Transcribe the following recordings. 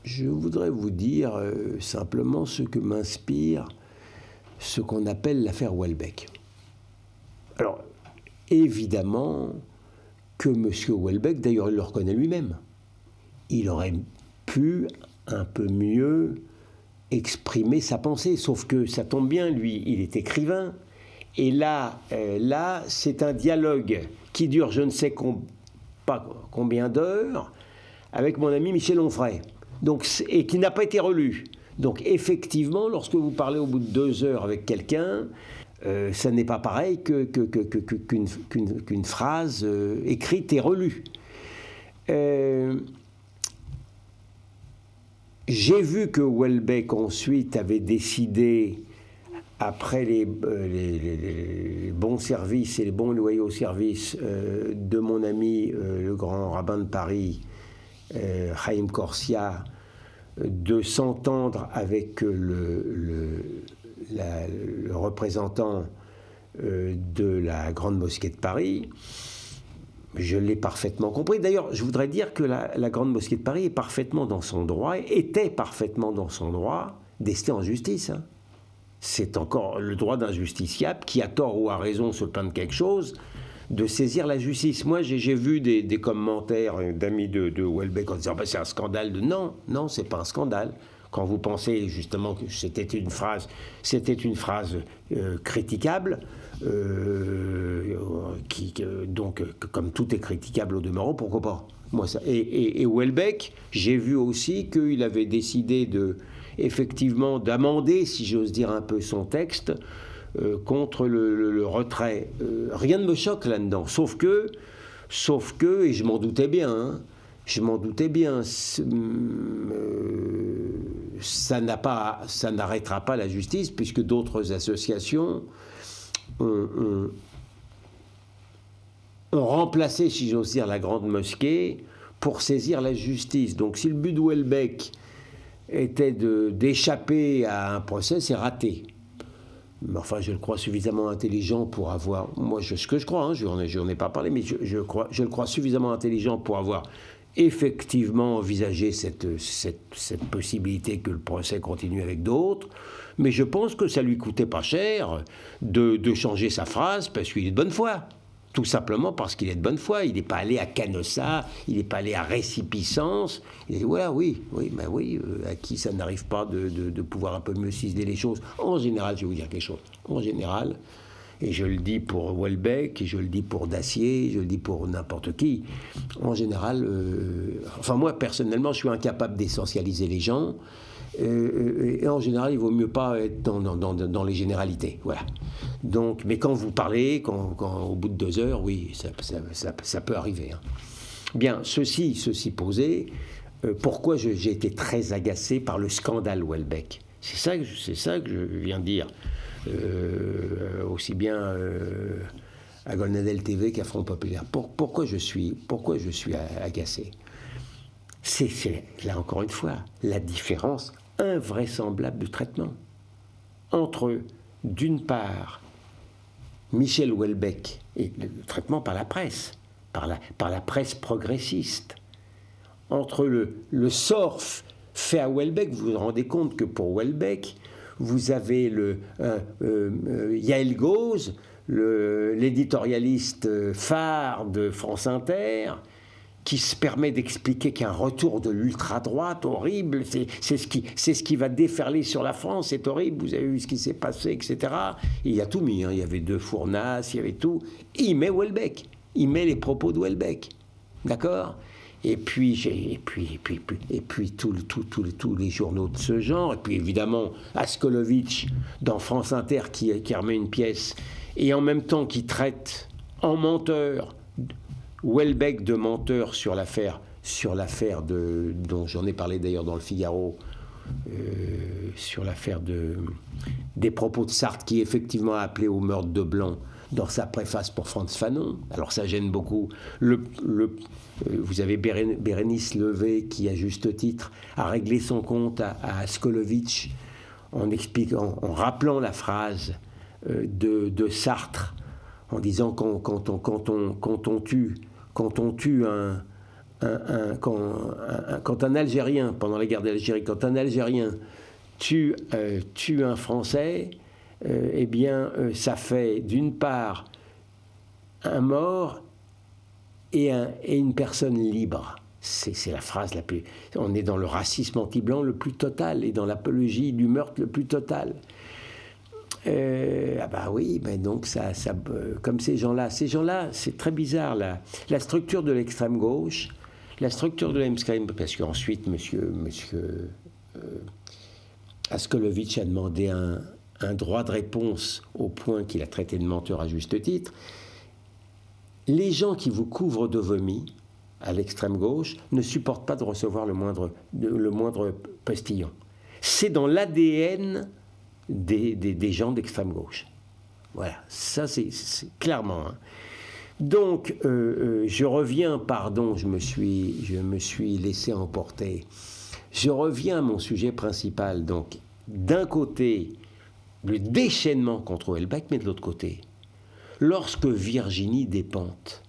je voudrais vous dire simplement ce que m'inspire ce qu'on appelle l'affaire Houellebecq. Alors, évidemment que M. Houellebecq, d'ailleurs il le reconnaît lui-même, il aurait pu un peu mieux exprimer sa pensée, sauf que ça tombe bien, lui, il est écrivain, et là c'est un dialogue qui dure je ne sais pas combien d'heures avec mon ami Michel Onfray, donc, et qui n'a pas été relu. Donc effectivement, lorsque vous parlez au bout de 2 heures avec quelqu'un, ça n'est pas pareil qu'une phrase écrite et relue. J'ai vu que Houellebecq ensuite avait décidé, après les bons services et les bons loyaux services de mon ami le grand rabbin de Paris, Chaim Corsia, de s'entendre avec le représentant de la Grande Mosquée de Paris. Je l'ai parfaitement compris. D'ailleurs, je voudrais dire que la Grande Mosquée de Paris est parfaitement dans son droit, était parfaitement dans son droit d'ester en justice. Hein. C'est encore le droit d'un justiciable qui, a tort ou a raison sur le plan de quelque chose, de saisir la justice. Moi, j'ai vu des commentaires d'amis de Houellebecq en disant c'est un scandale. Non, c'est pas un scandale. Quand vous pensez justement que c'était une phrase critiquable, donc comme tout est critiquable au demeurant, pourquoi pas. Moi, ça, et Houellebecq, j'ai vu aussi qu'il avait décidé effectivement d'amender, si j'ose dire un peu, son texte contre le retrait. Rien ne me choque là-dedans, sauf que, et je m'en doutais bien, ça n'arrêtera pas la justice, puisque d'autres associations ont remplacé, si j'ose dire, la Grande Mosquée pour saisir la justice. Donc si le but de Houellebecq était d'échapper à un procès, c'est raté. Mais enfin, je le crois suffisamment intelligent pour avoir... Moi, ce que je crois, hein, je n'en ai pas parlé, mais je le crois suffisamment intelligent pour avoir effectivement envisager cette possibilité que le procès continue avec d'autres, mais je pense que ça lui coûtait pas cher de changer sa phrase parce qu'il est de bonne foi. Tout simplement parce qu'il est de bonne foi. Il n'est pas allé à Canossa, il n'est pas allé à récipiscence. Il dit voilà, à qui ça n'arrive pas de pouvoir un peu mieux ciseler les choses. En général, je vais vous dire quelque chose. En général, et je le dis pour Houellebecq, et je le dis pour Dacier, je le dis pour n'importe qui, en général, moi personnellement, je suis incapable d'essentialiser les gens, et en général, il vaut mieux pas être dans les généralités. Voilà. Donc, mais quand vous parlez, au bout de 2 heures, oui, ça peut arriver. Hein. Bien, ceci posé, pourquoi j'ai été très agacé par le scandale Houellebecq ? C'est ça que je viens de dire. Aussi bien à Golnadel TV qu'à Front Populaire. Pourquoi je suis agacé ? C'est là encore une fois la différence invraisemblable de traitement entre, d'une part, Michel Houellebecq et le traitement par la presse, par la presse progressiste, entre le sort fait à Houellebecq. Vous vous rendez compte que pour Houellebecq, vous avez Yael Gauze, l'éditorialiste phare de France Inter, qui se permet d'expliquer qu'un retour de l'ultra-droite horrible, c'est ce qui va déferler sur la France, c'est horrible, vous avez vu ce qui s'est passé, etc. Et il y a tout mis, hein. Il y avait De Fournas, il y avait tout. Et il met Houellebecq, il met les propos de Houellebecq, d'accord ? Et puis tous les journaux de ce genre, et puis évidemment Askolovitch dans France Inter qui remet une pièce, et en même temps qui traite en menteur Houellebecq de menteur sur l'affaire dont j'en ai parlé d'ailleurs dans le Figaro, sur l'affaire des propos de Sartre, qui effectivement a appelé au meurtre de Blanc dans sa préface pour Frantz Fanon. Alors ça gêne beaucoup. Vous avez Bérénice Levé qui, à juste titre, a réglé son compte à Askolovitch en rappelant la phrase de Sartre, en disant quand on tue quand un Algérien, pendant la guerre d'Algérie, quand un Algérien tue un Français, eh bien, ça fait d'une part un mort et une personne libre. C'est la phrase la plus... On est dans le racisme anti-blanc le plus total et dans l'apologie du meurtre le plus total. Ah bah oui, ben donc comme ces gens-là, c'est très bizarre la structure de l'extrême gauche, parce qu'ensuite monsieur Askolovitch a demandé un droit de réponse au point qu'il a traité de menteur à juste titre. Les gens qui vous couvrent de vomi à l'extrême gauche ne supportent pas de recevoir le moindre postillon. C'est dans l'ADN des gens d'extrême gauche. Voilà, ça c'est clairement. Hein. Donc, je reviens, pardon, je me suis laissé emporter. Je reviens à mon sujet principal. Donc, d'un côté, le déchaînement contre Houellebecq, mais de l'autre côté, lorsque Virginie Despentes,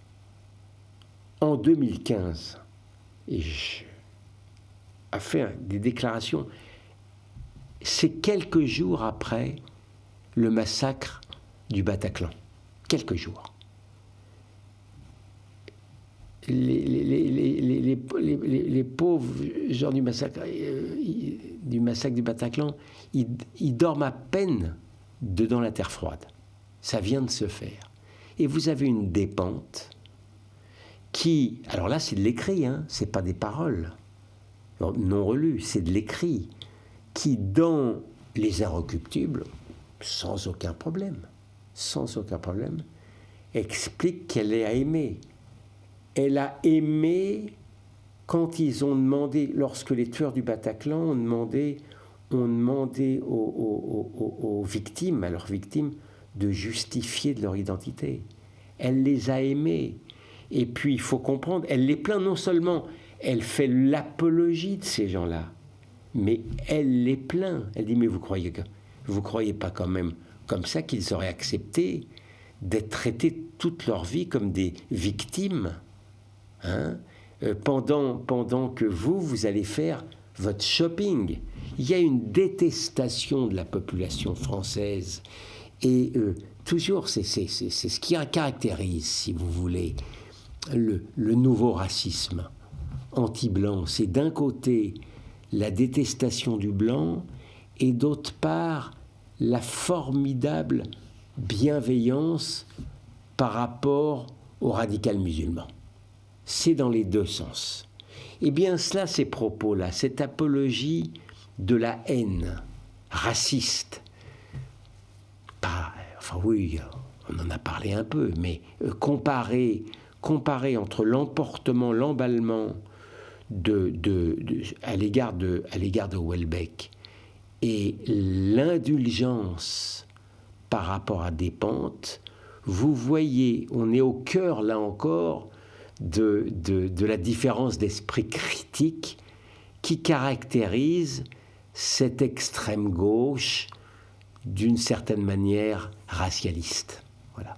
en 2015, a fait des déclarations, c'est quelques jours après le massacre du Bataclan. Quelques jours. Les pauvres gens du massacre du Bataclan, ils dorment à peine dedans la terre froide. Ça vient de se faire. Et vous avez une Despentes qui... Alors là, c'est de l'écrit, hein, c'est pas des paroles non relues, c'est de l'écrit, qui, dans Les Inrecuptibles, sans aucun problème, explique qu'elle a aimé. Elle a aimé quand ils ont demandé, lorsque les tueurs du Bataclan ont demandé aux victimes, à leurs victimes, de justifier de leur identité. Elle les a aimés. Et puis, il faut comprendre, elle les plaint non seulement, elle fait l'apologie de ces gens-là, mais elle les plaint. Elle dit, mais vous croyez pas quand même comme ça qu'ils auraient accepté d'être traités toute leur vie comme des victimes, hein, pendant que vous allez faire votre shopping. Il y a une détestation de la population française. Et toujours, c'est ce qui caractérise, si vous voulez, le nouveau racisme anti-blanc. C'est d'un côté la détestation du blanc et d'autre part la formidable bienveillance par rapport aux radicals musulmans. C'est dans les deux sens. Eh bien, cela, ces propos-là, cette apologie de la haine raciste, enfin oui, on en a parlé un peu, mais comparer entre l'emportement, l'emballement à l'égard de Houellebecq et l'indulgence par rapport à Despentes, vous voyez, on est au cœur, là encore, de la différence d'esprit critique qui caractérise cette extrême gauche d'une certaine manière racialiste. Voilà.